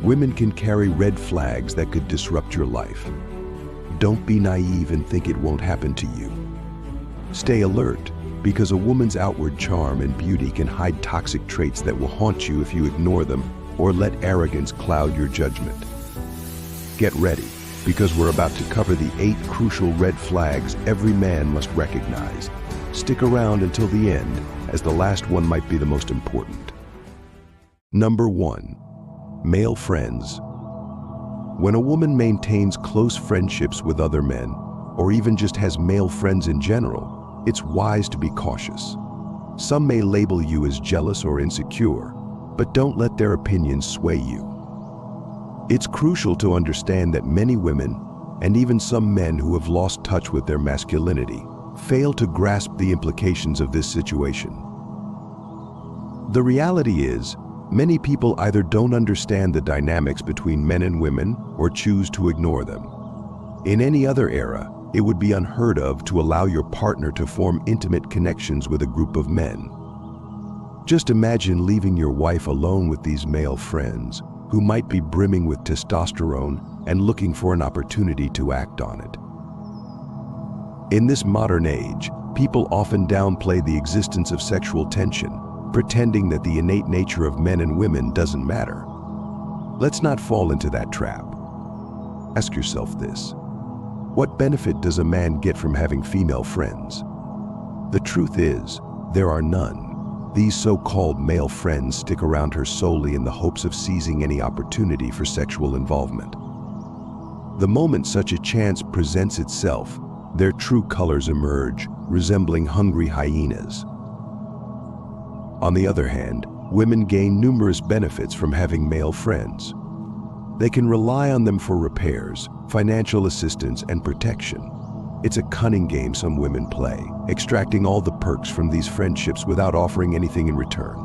Women can carry red flags that could disrupt your life. Don't be naive and think it won't happen to you. Stay alert, because a woman's outward charm and beauty can hide toxic traits that will haunt you if you ignore them or let arrogance cloud your judgment. Get ready, because we're about to cover the 8 crucial red flags every man must recognize. Stick around until the end, as the last one might be the most important. Number 1. Male friends. When a woman maintains close friendships with other men, or even just has male friends in general, it's wise to be cautious. Some may label you as jealous or insecure, but don't let their opinions sway you. It's crucial to understand that many women, and even some men who have lost touch with their masculinity, fail to grasp the implications of this situation. The reality is, many people either don't understand the dynamics between men and women or choose to ignore them. In any other era, it would be unheard of to allow your partner to form intimate connections with a group of men. Just imagine leaving your wife alone with these male friends, who might be brimming with testosterone and looking for an opportunity to act on it. In this modern age, people often downplay the existence of sexual tension, pretending that the innate nature of men and women doesn't matter. Let's not fall into that trap. Ask yourself this: what benefit does a man get from having female friends? The truth is, there are none. These so-called male friends stick around her solely in the hopes of seizing any opportunity for sexual involvement. The moment such a chance presents itself, their true colors emerge, resembling hungry hyenas. On the other hand, women gain numerous benefits from having male friends. They can rely on them for repairs, financial assistance, and protection. It's a cunning game some women play, extracting all the perks from these friendships without offering anything in return.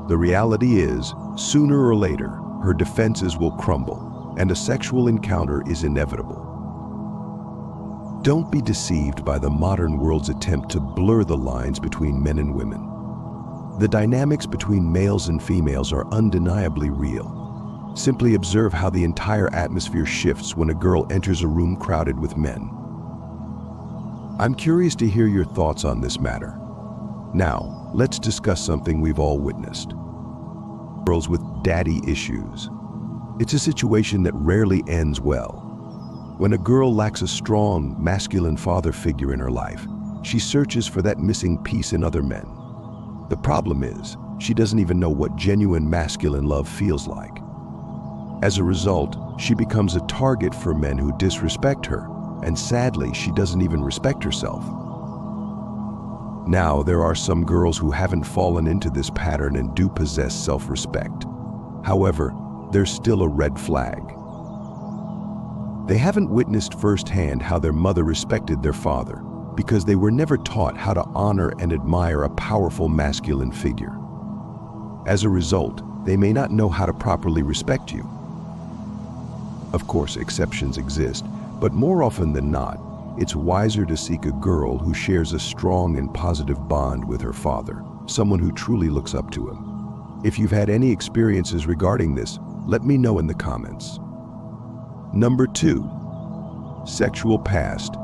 The reality is, sooner or later, her defenses will crumble, and a sexual encounter is inevitable. Don't be deceived by the modern world's attempt to blur the lines between men and women. The dynamics between males and females are undeniably real. Simply observe how the entire atmosphere shifts when a girl enters a room crowded with men. I'm curious to hear your thoughts on this matter. Now, let's discuss something we've all witnessed. Girls with daddy issues. It's a situation that rarely ends well. When a girl lacks a strong, masculine father figure in her life, she searches for that missing piece in other men. The problem is, she doesn't even know what genuine masculine love feels like. As a result, she becomes a target for men who disrespect her, and sadly, she doesn't even respect herself. Now, there are some girls who haven't fallen into this pattern and do possess self-respect. However, there's still a red flag. They haven't witnessed firsthand how their mother respected their father, because they were never taught how to honor and admire a powerful masculine figure. As a result, they may not know how to properly respect you. Of course, exceptions exist, but more often than not, it's wiser to seek a girl who shares a strong and positive bond with her father, someone who truly looks up to him. If you've had any experiences regarding this, let me know in the comments. Number 2. Sexual past.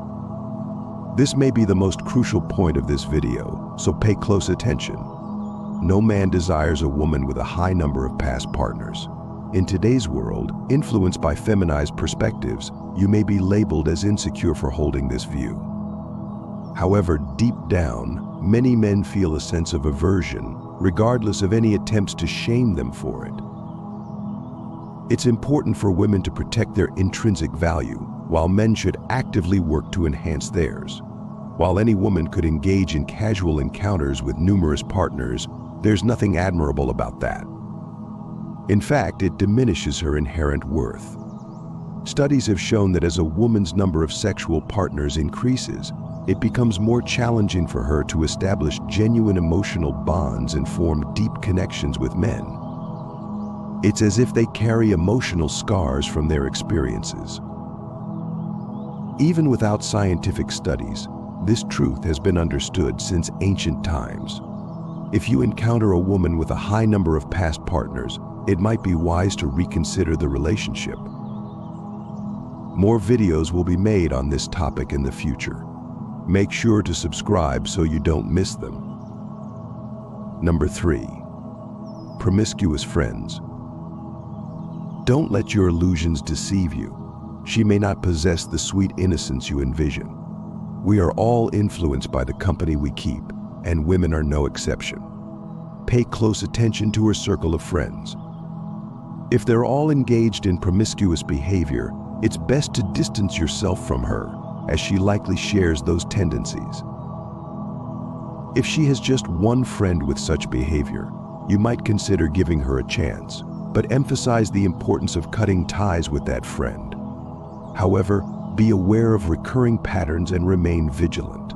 This may be the most crucial point of this video, so pay close attention. No man desires a woman with a high number of past partners. In today's world, influenced by feminized perspectives, you may be labeled as insecure for holding this view. However, deep down, many men feel a sense of aversion, regardless of any attempts to shame them for it. It's important for women to protect their intrinsic value, while men should actively work to enhance theirs. While any woman could engage in casual encounters with numerous partners, there's nothing admirable about that. In fact, it diminishes her inherent worth. Studies have shown that as a woman's number of sexual partners increases, it becomes more challenging for her to establish genuine emotional bonds and form deep connections with men. It's as if they carry emotional scars from their experiences. Even without scientific studies, this truth has been understood since ancient times. If you encounter a woman with a high number of past partners, it might be wise to reconsider the relationship. More videos will be made on this topic in the future. Make sure to subscribe so you don't miss them. Number 3. Promiscuous friends. Don't let your illusions deceive you. She may not possess the sweet innocence you envision. We are all influenced by the company we keep, and women are no exception. Pay close attention to her circle of friends. If they're all engaged in promiscuous behavior, it's best to distance yourself from her, as she likely shares those tendencies. If she has just one friend with such behavior, you might consider giving her a chance, but emphasize the importance of cutting ties with that friend. However, be aware of recurring patterns and remain vigilant.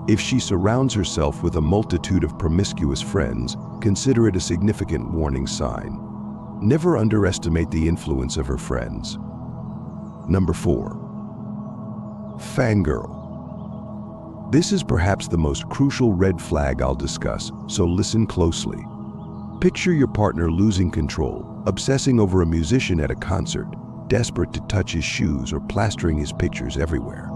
If she surrounds herself with a multitude of promiscuous friends, consider it a significant warning sign. Never underestimate the influence of her friends. Number 4. Fangirl. This is perhaps the most crucial red flag I'll discuss, so listen closely. Picture your partner losing control, obsessing over a musician at a concert, desperate to touch his shoes or plastering his pictures everywhere.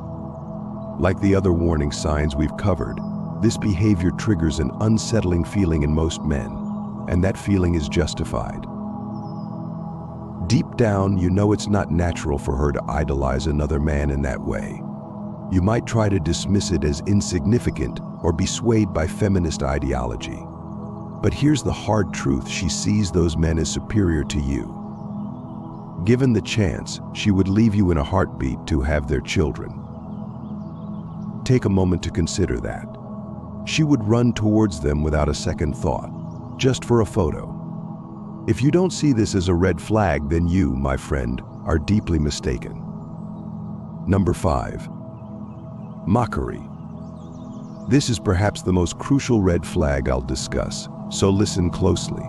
Like the other warning signs we've covered, this behavior triggers an unsettling feeling in most men, and that feeling is justified. Deep down, you know it's not natural for her to idolize another man in that way. You might try to dismiss it as insignificant or be swayed by feminist ideology. But here's the hard truth: she sees those men as superior to you. Given the chance, she would leave you in a heartbeat to have their children. Take a moment to consider that. She would run towards them without a second thought, just for a photo. If you don't see this as a red flag, then you, my friend, are deeply mistaken. Number 5. Mockery. This is perhaps the most crucial red flag I'll discuss, so listen closely.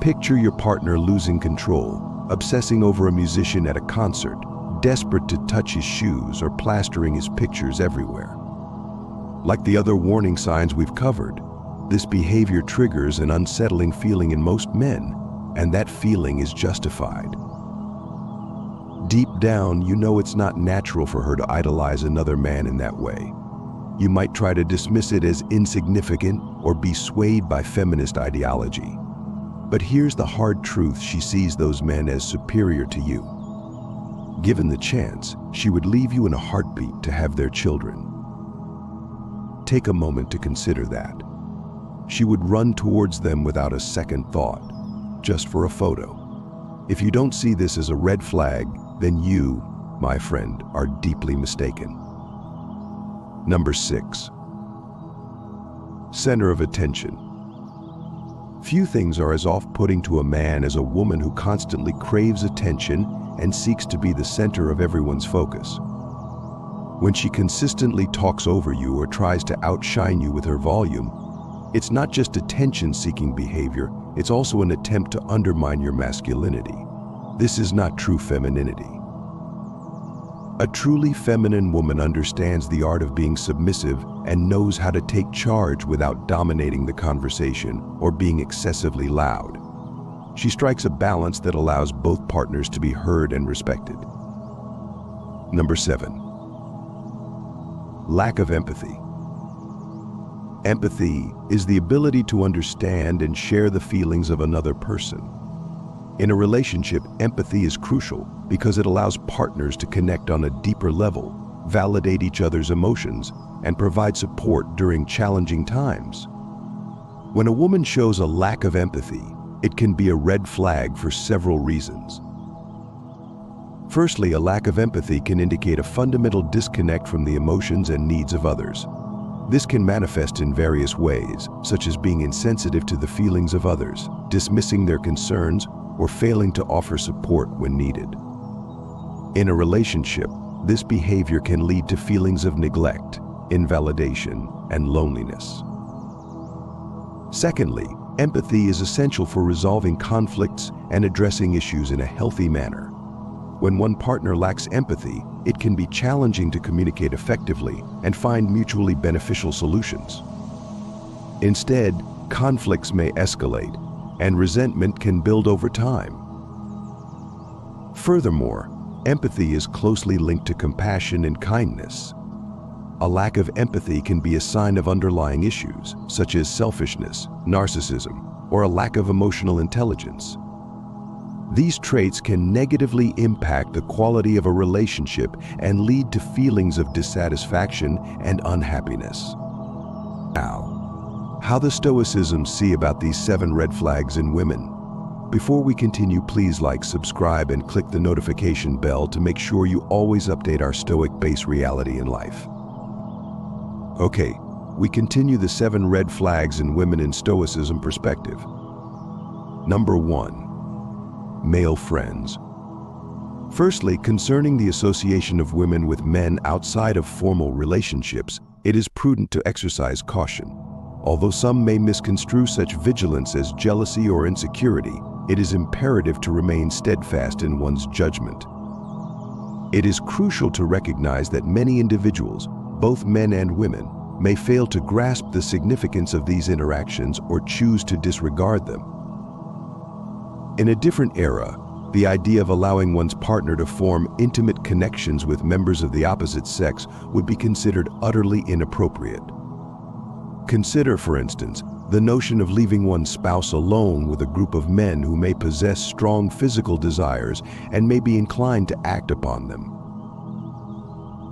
Picture your partner losing control, obsessing over a musician at a concert, desperate to touch his shoes or plastering his pictures everywhere. Like the other warning signs we've covered, this behavior triggers an unsettling feeling in most men, and that feeling is justified. Deep down, you know it's not natural for her to idolize another man in that way. You might try to dismiss it as insignificant or be swayed by feminist ideology. But here's the hard truth: she sees those men as superior to you. Given the chance, she would leave you in a heartbeat to have their children. Take a moment to consider that. She would run towards them without a second thought, just for a photo. If you don't see this as a red flag, then you, my friend, are deeply mistaken. Number 6. Center of attention. Few things are as off-putting to a man as a woman who constantly craves attention and seeks to be the center of everyone's focus. When she consistently talks over you or tries to outshine you with her volume, it's not just attention-seeking behavior, it's also an attempt to undermine your masculinity. This is not true femininity. A truly feminine woman understands the art of being submissive and knows how to take charge without dominating the conversation or being excessively loud. She strikes a balance that allows both partners to be heard and respected. Number 7. Lack of empathy. Empathy is the ability to understand and share the feelings of another person. In a relationship, empathy is crucial because it allows partners to connect on a deeper level, validate each other's emotions, and provide support during challenging times. When a woman shows a lack of empathy, it can be a red flag for several reasons. Firstly, a lack of empathy can indicate a fundamental disconnect from the emotions and needs of others. This can manifest in various ways, such as being insensitive to the feelings of others, dismissing their concerns, or failing to offer support when needed. In a relationship, this behavior can lead to feelings of neglect, invalidation, and loneliness. Secondly, empathy is essential for resolving conflicts and addressing issues in a healthy manner. When one partner lacks empathy, it can be challenging to communicate effectively and find mutually beneficial solutions. Instead, conflicts may escalate, and resentment can build over time. Furthermore, empathy is closely linked to compassion and kindness. A lack of empathy can be a sign of underlying issues, such as selfishness, narcissism, or a lack of emotional intelligence. These traits can negatively impact the quality of a relationship and lead to feelings of dissatisfaction and unhappiness. Now, how the Stoicism see about these 7 red flags in women? Before we continue, please like, subscribe, and click the notification bell to make sure you always update our Stoic-based reality in life. Okay, we continue the 7 red flags in women in Stoicism perspective. Number 1. Male friends. Firstly, concerning the association of women with men outside of formal relationships, it is prudent to exercise caution. Although some may misconstrue such vigilance as jealousy or insecurity, it is imperative to remain steadfast in one's judgment. It is crucial to recognize that many individuals, both men and women, may fail to grasp the significance of these interactions or choose to disregard them. In a different era, the idea of allowing one's partner to form intimate connections with members of the opposite sex would be considered utterly inappropriate. Consider, for instance, the notion of leaving one's spouse alone with a group of men who may possess strong physical desires and may be inclined to act upon them.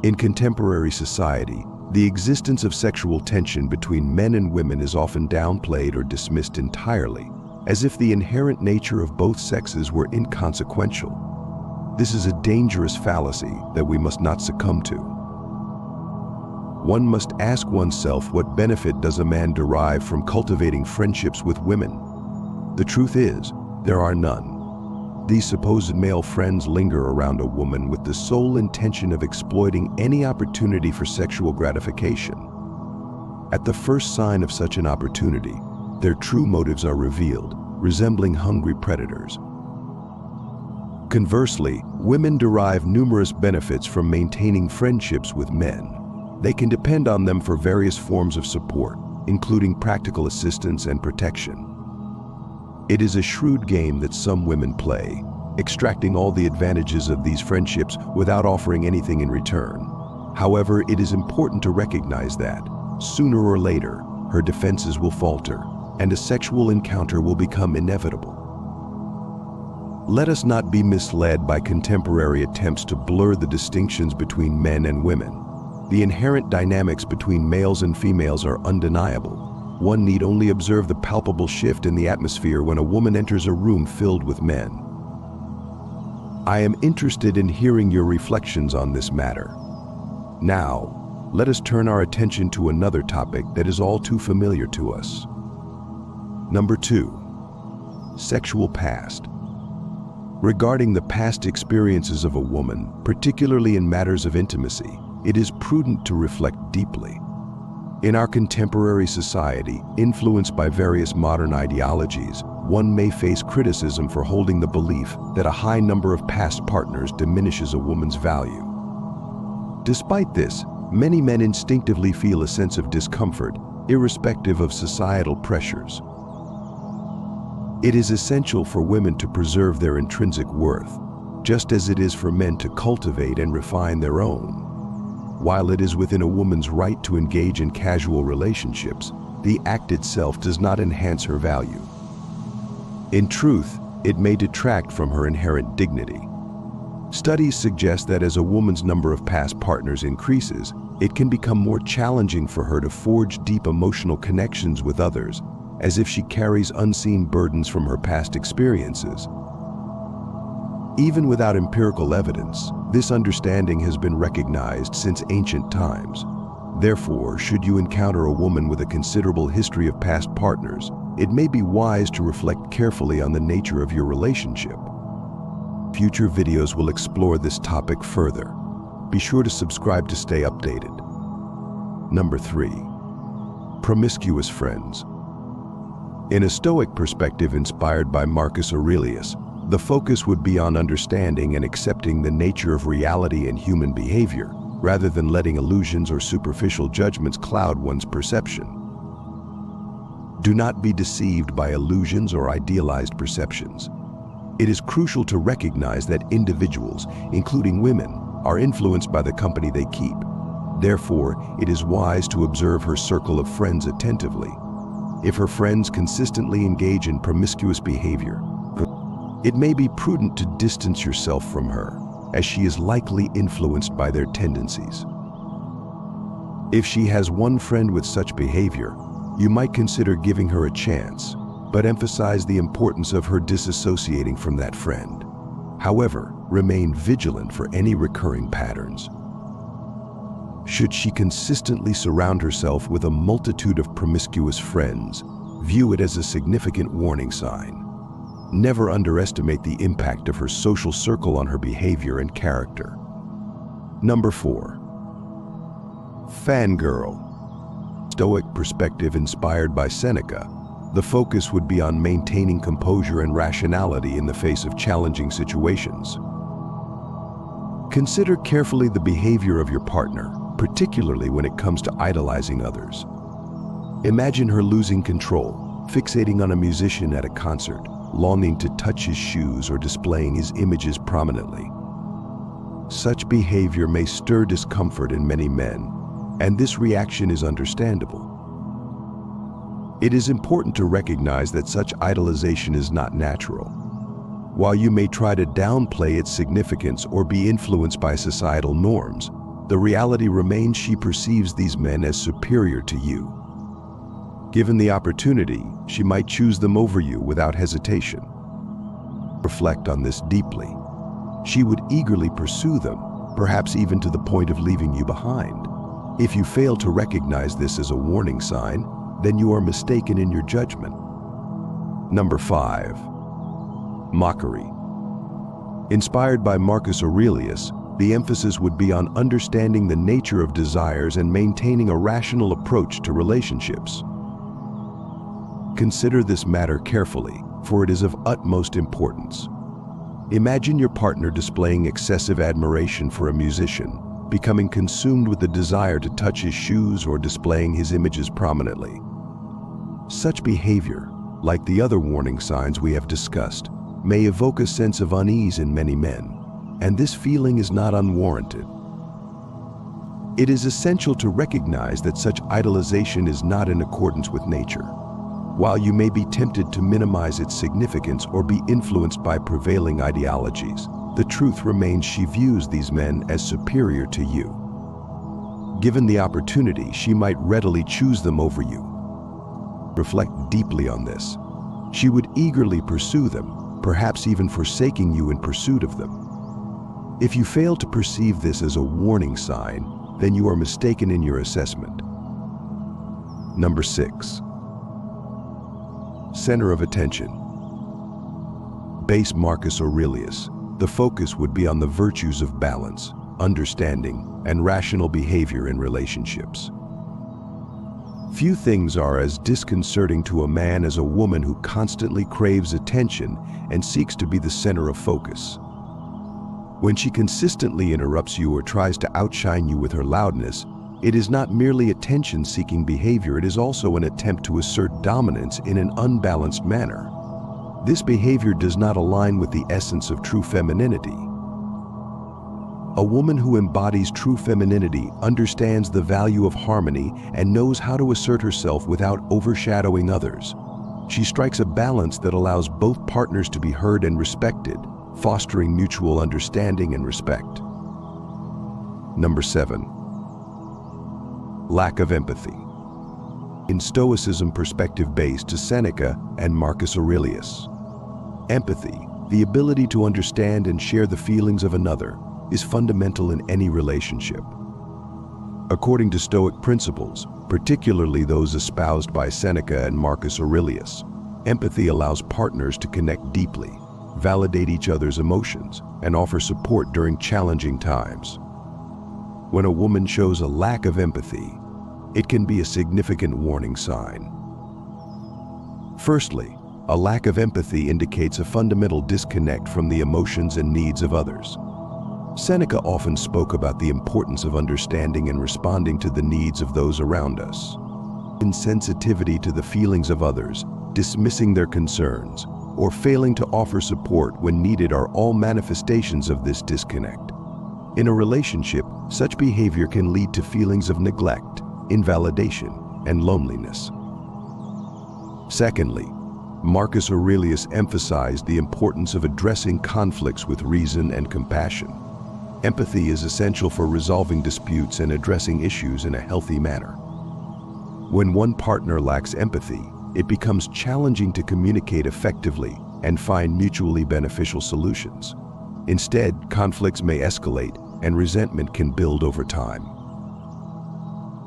In contemporary society, the existence of sexual tension between men and women is often downplayed or dismissed entirely, as if the inherent nature of both sexes were inconsequential. This is a dangerous fallacy that we must not succumb to. One must ask oneself, what benefit does a man derive from cultivating friendships with women? The truth is, there are none. These supposed male friends linger around a woman with the sole intention of exploiting any opportunity for sexual gratification. At the first sign of such an opportunity, their true motives are revealed, resembling hungry predators. Conversely, women derive numerous benefits from maintaining friendships with men. They can depend on them for various forms of support, including practical assistance and protection. It is a shrewd game that some women play, extracting all the advantages of these friendships without offering anything in return. However, it is important to recognize that, sooner or later, her defenses will falter, and a sexual encounter will become inevitable. Let us not be misled by contemporary attempts to blur the distinctions between men and women. The inherent dynamics between males and females are undeniable. One need only observe the palpable shift in the atmosphere when a woman enters a room filled with men. I am interested in hearing your reflections on this matter. Now, let us turn our attention to another topic that is all too familiar to us. Number 2. Sexual past. Regarding the past experiences of a woman, particularly in matters of intimacy, it is prudent to reflect deeply. In our contemporary society, influenced by various modern ideologies, one may face criticism for holding the belief that a high number of past partners diminishes a woman's value. Despite this, many men instinctively feel a sense of discomfort, irrespective of societal pressures. It is essential for women to preserve their intrinsic worth, just as it is for men to cultivate and refine their own. While it is within a woman's right to engage in casual relationships, the act itself does not enhance her value. In truth, it may detract from her inherent dignity. Studies suggest that as a woman's number of past partners increases, it can become more challenging for her to forge deep emotional connections with others, as if she carries unseen burdens from her past experiences. Even without empirical evidence, this understanding has been recognized since ancient times. Therefore, should you encounter a woman with a considerable history of past partners, it may be wise to reflect carefully on the nature of your relationship. Future videos will explore this topic further. Be sure to subscribe to stay updated. Number 3. Promiscuous friends. In a Stoic perspective inspired by Marcus Aurelius, the focus would be on understanding and accepting the nature of reality and human behavior, rather than letting illusions or superficial judgments cloud one's perception. Do not be deceived by illusions or idealized perceptions. It is crucial to recognize that individuals, including women, are influenced by the company they keep. Therefore, it is wise to observe her circle of friends attentively. If her friends consistently engage in promiscuous behavior, it may be prudent to distance yourself from her, as she is likely influenced by their tendencies. If she has one friend with such behavior, you might consider giving her a chance, but emphasize the importance of her disassociating from that friend. However, remain vigilant for any recurring patterns. Should she consistently surround herself with a multitude of promiscuous friends, view it as a significant warning sign. Never underestimate the impact of her social circle on her behavior and character. Number 4. Fangirl. Stoic perspective inspired by Seneca, the focus would be on maintaining composure and rationality in the face of challenging situations. Consider carefully the behavior of your partner, particularly when it comes to idolizing others. Imagine her losing control, fixating on a musician at a concert, longing to touch his shoes or displaying his images prominently. Such behavior may stir discomfort in many men, and this reaction is understandable. It is important to recognize that such idolization is not natural. While you may try to downplay its significance or be influenced by societal norms, the reality remains she perceives these men as superior to you. Given the opportunity, she might choose them over you without hesitation. Reflect on this deeply. She would eagerly pursue them, perhaps even to the point of leaving you behind. If you fail to recognize this as a warning sign, then you are mistaken in your judgment. Number 5. Mockery. Inspired by Marcus Aurelius, the emphasis would be on understanding the nature of desires and maintaining a rational approach to relationships. Consider this matter carefully, for it is of utmost importance. Imagine your partner displaying excessive admiration for a musician, becoming consumed with the desire to touch his shoes or displaying his images prominently. Such behavior, like the other warning signs we have discussed, may evoke a sense of unease in many men, and this feeling is not unwarranted. It is essential to recognize that such idolization is not in accordance with nature. While you may be tempted to minimize its significance or be influenced by prevailing ideologies, the truth remains she views these men as superior to you. Given the opportunity, she might readily choose them over you. Reflect deeply on this. She would eagerly pursue them, perhaps even forsaking you in pursuit of them. If you fail to perceive this as a warning sign, then you are mistaken in your assessment. Number 6. Center of attention. Base Marcus Aurelius, the focus would be on the virtues of balance, understanding, and rational behavior in relationships. Few things are as disconcerting to a man as a woman who constantly craves attention and seeks to be the center of focus. When she consistently interrupts you or tries to outshine you with her loudness, it is not merely attention-seeking behavior, it is also an attempt to assert dominance in an unbalanced manner. This behavior does not align with the essence of true femininity. A woman who embodies true femininity understands the value of harmony and knows how to assert herself without overshadowing others. She strikes a balance that allows both partners to be heard and respected, fostering mutual understanding and respect. Number 7. Lack of empathy. In Stoicism perspective based to Seneca and Marcus Aurelius. Empathy, the ability to understand and share the feelings of another, is fundamental in any relationship. According to Stoic principles, particularly those espoused by Seneca and Marcus Aurelius, empathy allows partners to connect deeply, validate each other's emotions, and offer support during challenging times. When a woman shows a lack of empathy, it can be a significant warning sign. Firstly, a lack of empathy indicates a fundamental disconnect from the emotions and needs of others. Seneca often spoke about the importance of understanding and responding to the needs of those around us. insensitivity to the feelings of others, dismissing their concerns, or failing to offer support when needed are all manifestations of this disconnect. In a relationship, such behavior can lead to feelings of neglect, invalidation, and loneliness. Secondly, Marcus Aurelius emphasized the importance of addressing conflicts with reason and compassion. Empathy is essential for resolving disputes and addressing issues in a healthy manner. When one partner lacks empathy, it becomes challenging to communicate effectively and find mutually beneficial solutions. Instead, conflicts may escalate and resentment can build over time.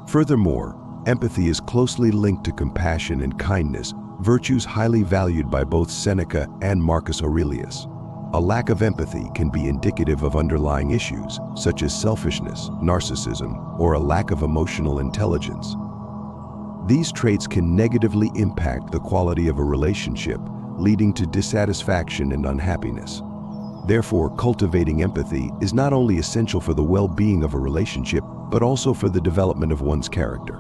Furthermore, empathy is closely linked to compassion and kindness, virtues highly valued by both Seneca and Marcus Aurelius. A lack of empathy can be indicative of underlying issues, such as selfishness, narcissism, or a lack of emotional intelligence. These traits can negatively impact the quality of a relationship, leading to dissatisfaction and unhappiness. Therefore, cultivating empathy is not only essential for the well-being of a relationship, but also for the development of one's character.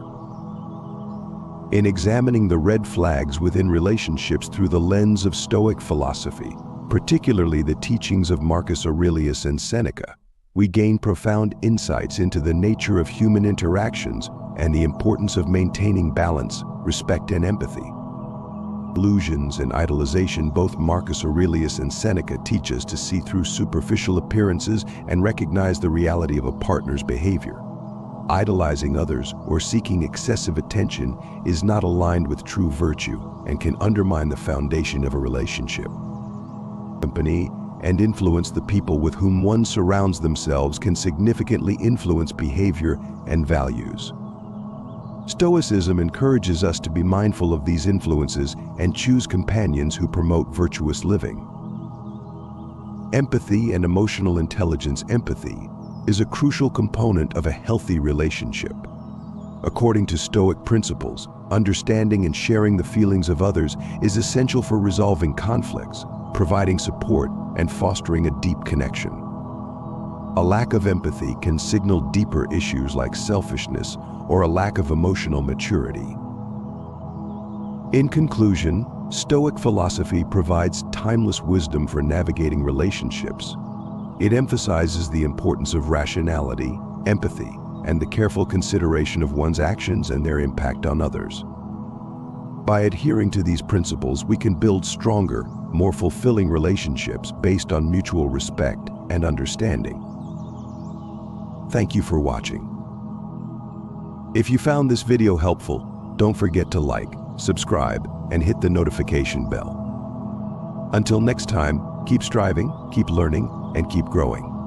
In examining the red flags within relationships through the lens of Stoic philosophy, particularly the teachings of Marcus Aurelius and Seneca, we gain profound insights into the nature of human interactions and the importance of maintaining balance, respect, and empathy. Illusions and idolization. Both Marcus Aurelius and Seneca teach us to see through superficial appearances and recognize the reality of a partner's behavior. Idolizing others or seeking excessive attention is not aligned with true virtue and can undermine the foundation of a relationship. Company and influence. The people with whom one surrounds themselves can significantly influence behavior and values. Stoicism encourages us to be mindful of these influences and choose companions who promote virtuous living. Empathy and emotional intelligence. Empathy is a crucial component of a healthy relationship. According to Stoic principles, understanding and sharing the feelings of others is essential for resolving conflicts, providing support, and fostering a deep connection. A lack of empathy can signal deeper issues like selfishness or a lack of emotional maturity. In conclusion, Stoic philosophy provides timeless wisdom for navigating relationships. It emphasizes the importance of rationality, empathy, and the careful consideration of one's actions and their impact on others. By adhering to these principles, we can build stronger, more fulfilling relationships based on mutual respect and understanding. Thank you for watching. If you found this video helpful, don't forget to like, subscribe, and hit the notification bell. Until next time, keep striving, keep learning, and keep growing.